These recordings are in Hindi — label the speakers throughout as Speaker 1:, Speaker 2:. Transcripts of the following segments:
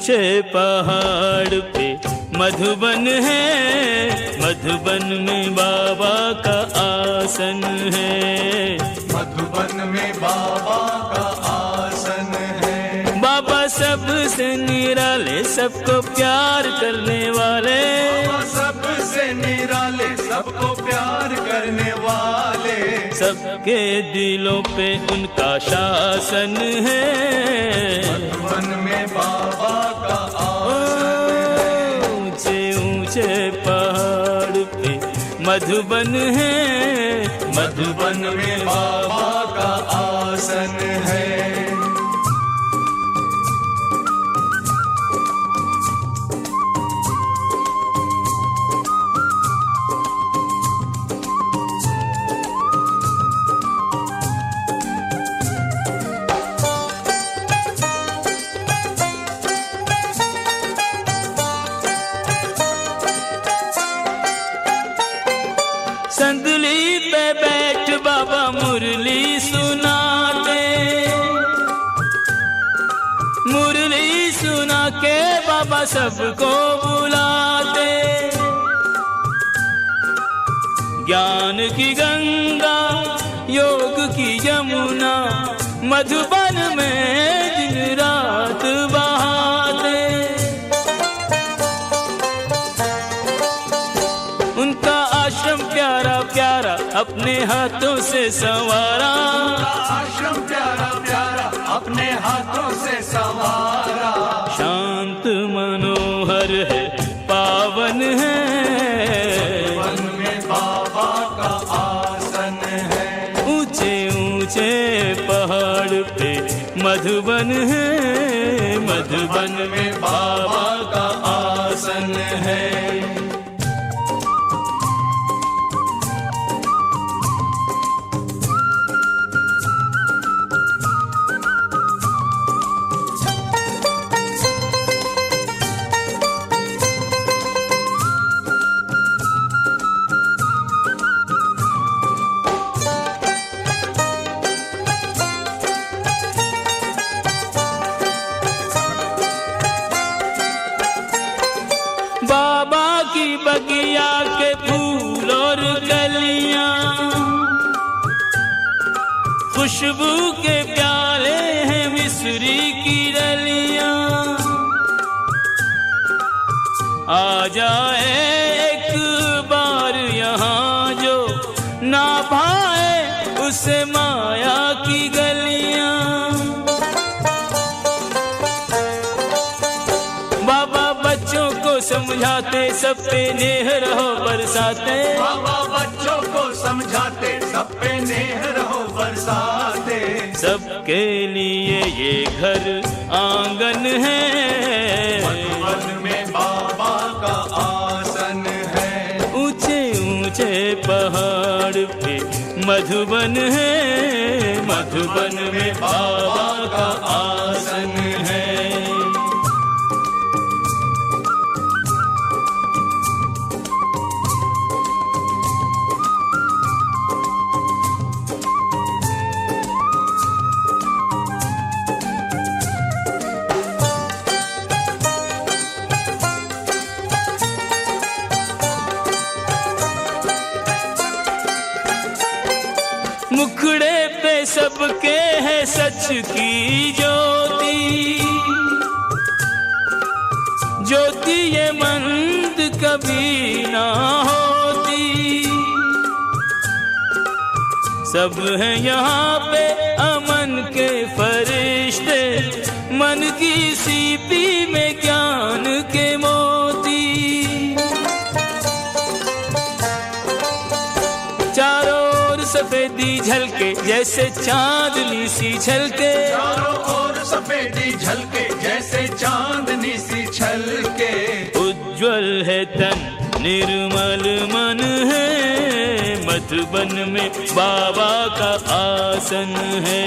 Speaker 1: ऊंचे पहाड़ पे मधुबन है, मधुबन में बाबा का आसन है।
Speaker 2: मधुबन में बाबा का आसन है।
Speaker 1: बाबा सबसे निराले, सबको प्यार करने वाले।
Speaker 2: बाबा सबसे निराले, सबको प्यार करने वाले।
Speaker 1: सबके दिलों पे उनका शासन है।
Speaker 2: मधुबन में बाबा का आसन है।
Speaker 1: ऊंचे ऊंचे पहाड़ पे मधुबन है,
Speaker 2: मधुबन में बाबा का आसन है।
Speaker 1: संदली पे बैठ बाबा मुरली सुनाते, मुरली सुना के बाबा सबको बुलाते। ज्ञान की गंगा, योग की यमुना, मधुबन में दिन रात बहाते। उनका आश्रम प्यारा प्यारा अपने हाथों से संवारा।
Speaker 2: आश्रम प्यारा प्यारा अपने हाथों से संवारा।
Speaker 1: शांत मनोहर है, पावन है।
Speaker 2: मधुबन में बाबा का आसन है।
Speaker 1: ऊंचे ऊंचे पहाड़ पे मधुबन है, मधुबन में बाबा का आसन है। बाबा की बगिया के फूल और कलियां, खुशबू के प्याले हैं मिस्री की डलियां। आ जाए एक बार यहाँ जो ना भाए उसे माया की गलियां। बाबा बच्चों को समझाते, सब पे नेह रहो बरसाते।
Speaker 2: बाबा बच्चों को समझाते, सब पे नेह रहो बरसाते।
Speaker 1: सबके लिए ये घर आंगन है।
Speaker 2: मधुबन में बाबा का आसन है।
Speaker 1: ऊंचे ऊंचे पहाड़ पे मधुबन है, मधुबन में बाबा का आसन है। मुखड़े पे सबके है सच की ज्योति, ज्योति ये मंद कभी ना होती। सब है यहाँ पे अमन के फरिश्ते, मन की सीपी में ज्ञान के मोती। चारों ओर सफेदी झलके जैसे चांदनी सी झलके।
Speaker 2: चारों ओर सफेदी झलके जैसे चांदनी सी झलके।
Speaker 1: उज्ज्वल है तन, निर्मल मन है। मधुबन में बाबा का आसन है।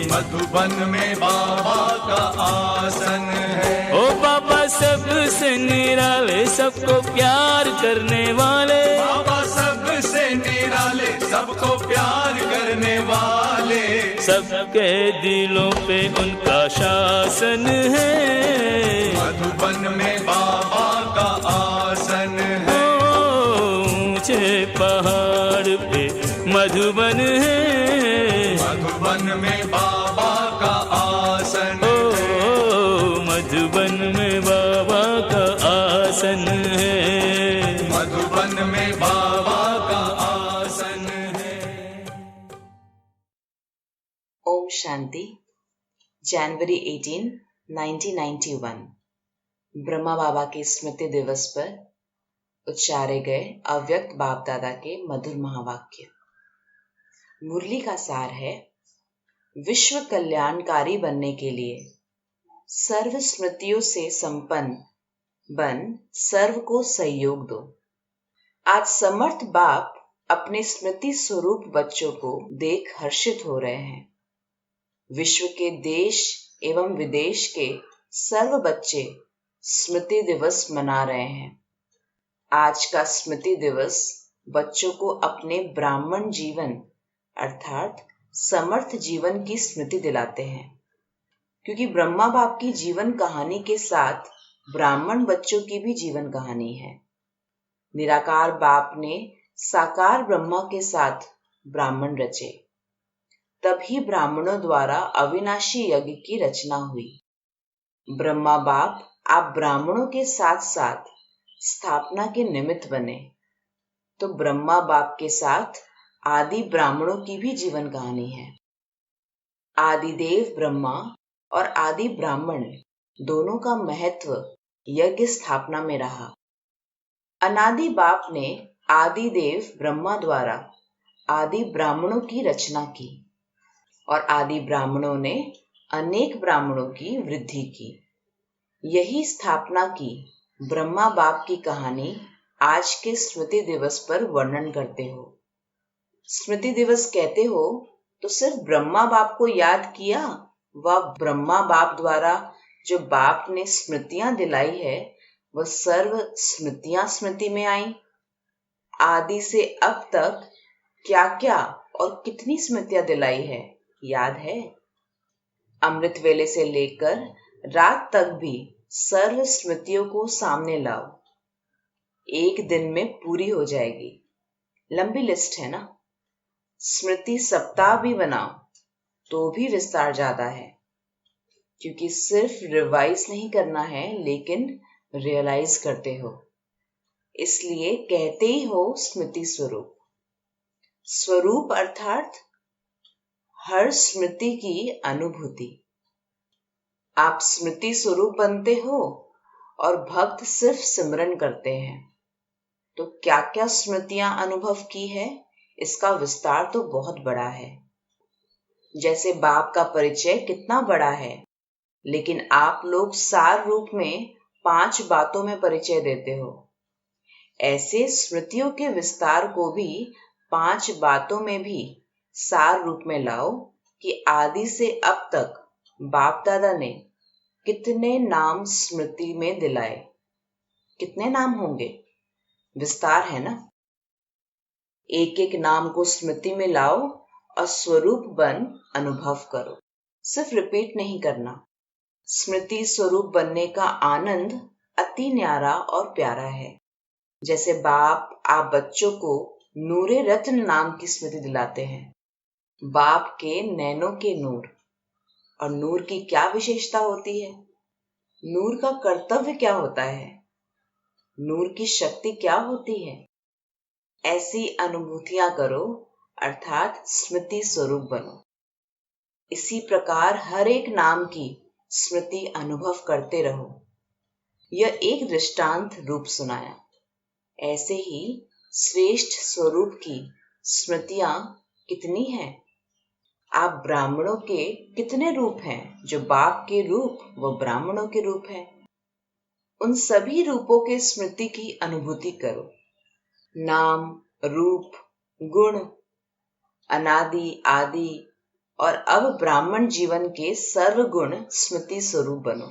Speaker 2: मधुबन में बाबा का आसन है।
Speaker 1: ओ बाबा सबसे निराले, सबको प्यार करने वाले।
Speaker 2: बाबा सबसे निराले, सबको प्यार करने वाले।
Speaker 1: सबके दिलों पे उनका शासन है।
Speaker 2: मधुबन में बाबा का आसन है।
Speaker 1: ऊंचे पहाड़ पे मधुबन है।
Speaker 2: मधुबन में बाबा का आसन है।
Speaker 1: मधुबन में बाबा का आसन है।
Speaker 2: मधुबन में बाबा का आसन है।
Speaker 3: ओम शांति। जनवरी 18, 1991 ब्रह्मा बाबा के स्मृति दिवस पर उच्चारे गए अव्यक्त बाप दादा के मधुर महावाक्य। मुरली का सार है, विश्व कल्याणकारी बनने के लिए सर्व स्मृतियों से संपन्न बन सर्व को सहयोग दो। आज समर्थ बाप अपने स्मृति स्वरूप बच्चों को देख हर्षित हो रहे हैं। विश्व के देश एवं विदेश के सर्व बच्चे स्मृति दिवस मना रहे हैं। आज का स्मृति दिवस बच्चों को अपने ब्राह्मण जीवन अर्थात समर्थ जीवन की स्मृति दिलाते हैं, क्योंकि ब्रह्मा बाप की जीवन कहानी के साथ ब्राह्मण बच्चों की भी जीवन कहानी है। निराकार बाप ने साकार ब्रह्मा के साथ ब्राह्मण रचे, तभी ब्राह्मणों द्वारा अविनाशी यज्ञ की रचना हुई। ब्रह्मा बाप आप ब्राह्मणों के साथ साथ स्थापना के निमित्त बने, तो ब्रह्मा बाप के साथ आदि ब्राह्मणों की भी जीवन कहानी है। आदिदेव ब्रह्मा और आदि ब्राह्मण दोनों का महत्व यज्ञ स्थापना में रहा। अनादि बाप ने आदिदेव ब्रह्मा द्वारा आदि ब्राह्मणों की रचना की और आदि ब्राह्मणों ने अनेक ब्राह्मणों की वृद्धि की। यही स्थापना की ब्रह्मा बाप की कहानी आज के स्मृति दिवस पर वर्णन करते हो। स्मृति दिवस कहते हो तो सिर्फ ब्रह्मा बाप को याद किया, वह ब्रह्मा बाप द्वारा जो बाप ने स्मृतियां दिलाई है वह सर्व स्मृतियां स्मृति में आई। आदि से अब तक क्या क्या और कितनी स्मृतियां दिलाई है याद है? अमृत वेले से लेकर रात तक भी सर्व स्मृतियों को सामने लाओ, एक दिन में पूरी हो जाएगी। लंबी लिस्ट है ना। स्मृति सप्ताह भी बनाओ तो भी विस्तार ज्यादा है, क्योंकि सिर्फ रिवाइज नहीं करना है लेकिन रियलाइज करते हो। इसलिए कहते ही हो स्मृति स्वरूप। स्वरूप अर्थात हर स्मृति की अनुभूति। आप स्मृति स्वरूप बनते हो और भक्त सिर्फ सिमरन करते हैं, तो क्या क्या स्मृतियां अनुभव की है इसका विस्तार तो बहुत बड़ा है। जैसे बाप का परिचय कितना बड़ा है, लेकिन आप लोग सार रूप में 5 बातों में परिचय देते हो। ऐसे स्मृतियों के विस्तार को भी 5 बातों में भी सार रूप में लाओ कि आदि से अब तक बाप दादा ने कितने नाम स्मृति में दिलाए। कितने नाम होंगे? विस्तार है ना। एक एक नाम को स्मृति में लाओ और स्वरूप बन अनुभव करो। सिर्फ रिपीट नहीं करना। स्मृति स्वरूप बनने का आनंद अति न्यारा और प्यारा है। जैसे बाप आप बच्चों को नूरे रत्न नाम की स्मृति दिलाते हैं। बाप के नैनों के नूर। और नूर की क्या विशेषता होती है? नूर का कर्तव्य क्या होता है? नूर की शक्ति क्या होती है? ऐसी अनुभूतियां करो अर्थात स्मृति स्वरूप बनो। इसी प्रकार हर एक नाम की स्मृति अनुभव करते रहो। यह एक दृष्टांत रूप सुनाया। ऐसे ही श्रेष्ठ स्वरूप की स्मृतियां कितनी हैं? आप ब्राह्मणों के कितने रूप हैं? जो बाप के रूप वो ब्राह्मणों के रूप हैं। उन सभी रूपों के स्मृति की अनुभूति करो। नाम, रूप, गुण, अनादि, आदि और अब ब्राह्मण जीवन के सर्व गुण स्मृति स्वरूप बनो।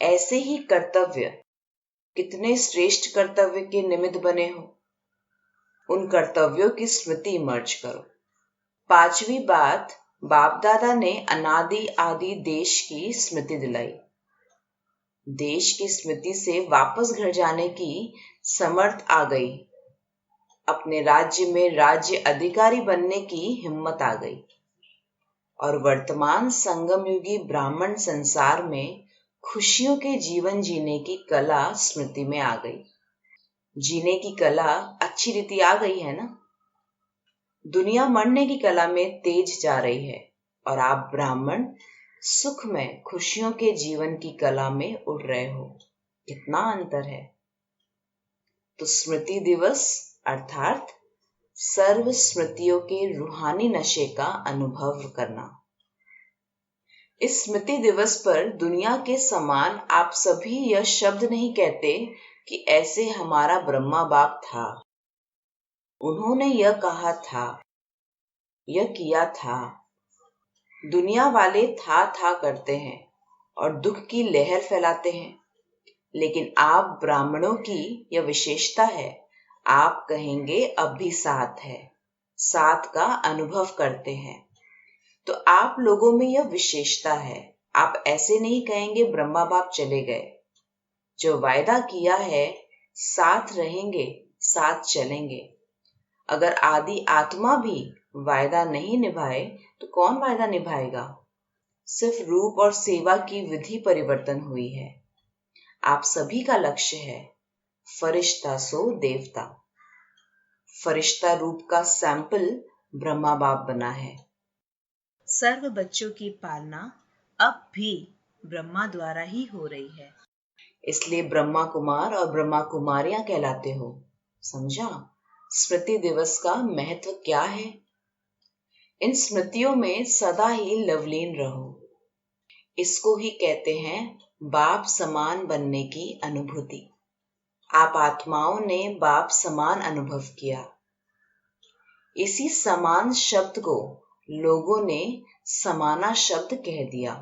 Speaker 3: ऐसे ही कर्तव्य, कितने श्रेष्ठ कर्तव्य के निमित्त बने हो, उन कर्तव्यों की स्मृति मर्ज करो। 5वीं बात बाप दादा ने अनादि आदि देश की स्मृति दिलाई। देश की स्मृति से वापस घर जाने की समर्थ आ गई। अपने राज्य में राज्य अधिकारी बनने की हिम्मत आ गई। और वर्तमान संगम युगी ब्राह्मण संसार में खुशियों के जीवन जीने की कला स्मृति में आ गई। जीने की कला अच्छी रीति आ गई है ना। दुनिया मरने की कला में तेज जा रही है और आप ब्राह्मण सुख में खुशियों के जीवन की कला में उड़ रहे हो। कितना अंतर है। तो स्मृति दिवस अर्थात सर्व स्मृतियों के रूहानी नशे का अनुभव करना। इस स्मृति दिवस पर दुनिया के समान आप सभी यह शब्द नहीं कहते कि ऐसे हमारा ब्रह्मा बाप था, उन्होंने यह कहा था, यह किया था। दुनिया वाले था करते हैं और दुख की लहर फैलाते हैं, लेकिन आप ब्राह्मणों की यह विशेषता है, आप कहेंगे अब भी साथ है, साथ का अनुभव करते हैं। तो आप लोगों में यह विशेषता है। आप ऐसे नहीं कहेंगे ब्रह्मा बाप चले गए। जो वायदा किया है साथ रहेंगे, साथ चलेंगे। अगर आदि आत्मा भी वायदा नहीं निभाए तो कौन वायदा निभाएगा? सिर्फ रूप और सेवा की विधि परिवर्तन हुई है। आप सभी का लक्ष्य है फरिश्ता सो देवता। फरिश्ता रूप का सैंपल ब्रह्मा बाप बना है। सर्व बच्चों की पालना अब भी ब्रह्मा द्वारा ही हो रही है, इसलिए ब्रह्मा कुमार और ब्रह्मा कुमारियां कहलाते हो। समझा स्मृति दिवस का महत्व क्या है? इन स्मृतियों में सदा ही लवलीन रहो। इसको ही कहते हैं बाप समान बनने की अनुभूति। आप आत्माओं ने बाप समान अनुभव किया। इसी समान शब्द को लोगों ने समाना शब्द कह दिया।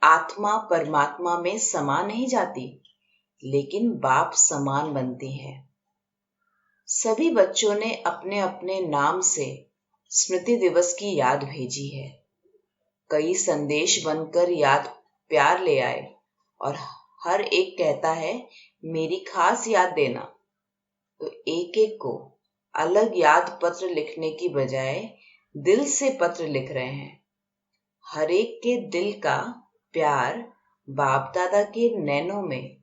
Speaker 3: आत्मा परमात्मा में समा नहीं जाती, लेकिन बाप समान बनती है। सभी बच्चों ने अपने अपने नाम से स्मृति दिवस की याद भेजी है। कई संदेश बनकर याद प्यार ले आए और हर एक कहता है मेरी खास याद देना। तो एक एक को अलग याद पत्र लिखने की बजाय दिल से पत्र लिख रहे हैं। हर एक के दिल का प्यार बाप दादा के नैनों में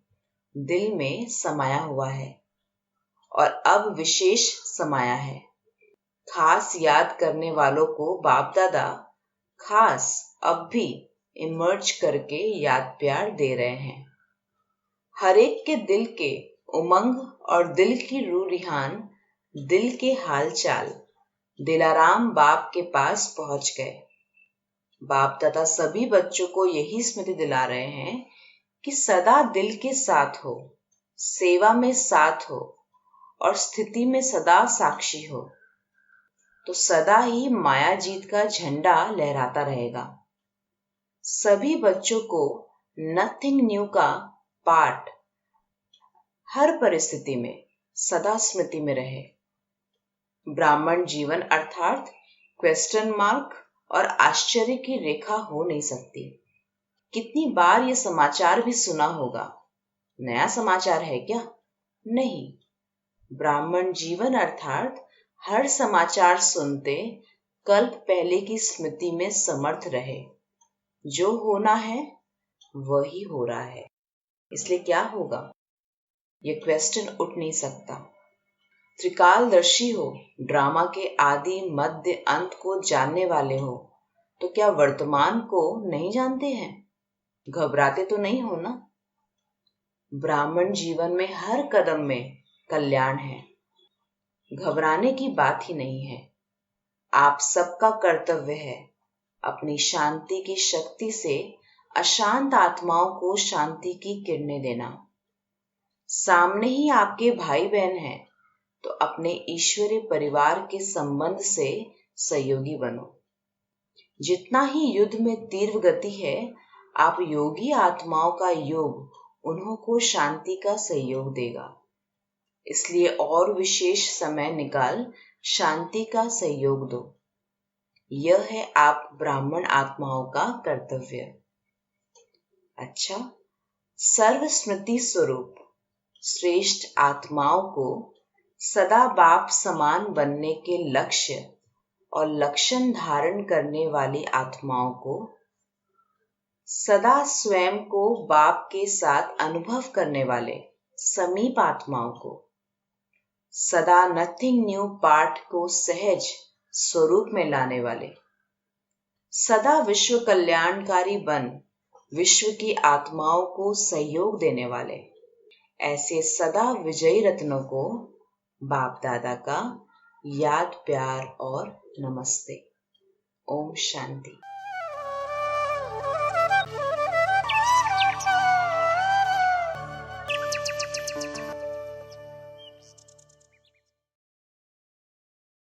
Speaker 3: दिल में समाया हुआ है और अब विशेष समाया है। खास याद करने वालों को बाप दादा खास अब भी इमर्ज करके याद प्यार दे रहे हैं। हर एक के दिल के उमंग और दिल की रूह रिहान, दिल के हालचाल दिलाराम बाप के पास पहुंच गए। बाप दादा सभी बच्चों को यही स्मृति दिला रहे हैं कि सदा दिल के साथ हो, सेवा में साथ हो और स्थिति में सदा साक्षी हो, तो सदा ही माया जीत का झंडा लहराता रहेगा। सभी बच्चों को नथिंग न्यू का पाठ हर परिस्थिति में सदा स्मृति में रहे। ब्राह्मण जीवन अर्थात क्वेश्चन मार्क और आश्चर्य की रेखा हो नहीं सकती। कितनी बार ये समाचार भी सुना होगा। नया समाचार है क्या? नहीं। ब्राह्मण जीवन अर्थात हर समाचार सुनते कल्प पहले की स्मृति में समर्थ रहे। जो होना है वही हो रहा है, इसलिए क्या होगा ये क्वेश्चन उठ नहीं सकता। त्रिकालदर्शी हो, ड्रामा के आदि मध्य अंत को जानने वाले हो, तो क्या वर्तमान को नहीं जानते हैं? घबराते तो नहीं हो ना? ब्राह्मण जीवन में हर कदम में कल्याण है, घबराने की बात ही नहीं है। आप सबका कर्तव्य है अपनी शांति की शक्ति से अशांत आत्माओं को शांति की किरणें देना। सामने ही आपके भाई बहन हैं, तो अपने ईश्वरीय परिवार के संबंध से सहयोगी बनो। जितना ही युद्ध में तीव्र गति है, आप योगी आत्माओं का योग उन्हों को शांति का सहयोग देगा। इसलिए और विशेष समय निकाल शांति का सहयोग दो। यह है आप ब्राह्मण आत्माओं का कर्तव्य। अच्छा, सर्वस्मृति स्वरूप श्रेष्ठ आत्माओं को सदा बाप समान बनने के लक्ष्य और लक्षण धारण करने वाली आत्माओं को सदा स्वयं को बाप के साथ अनुभव करने वाले समीप आत्माओं को सदा नथिंग न्यू पाठ को सहज स्वरूप में लाने वाले सदा विश्व कल्याणकारी बन विश्व की आत्माओं को सहयोग देने वाले ऐसे सदा विजयी रत्नों को बाप दादा का याद प्यार और नमस्ते। ओम शांति।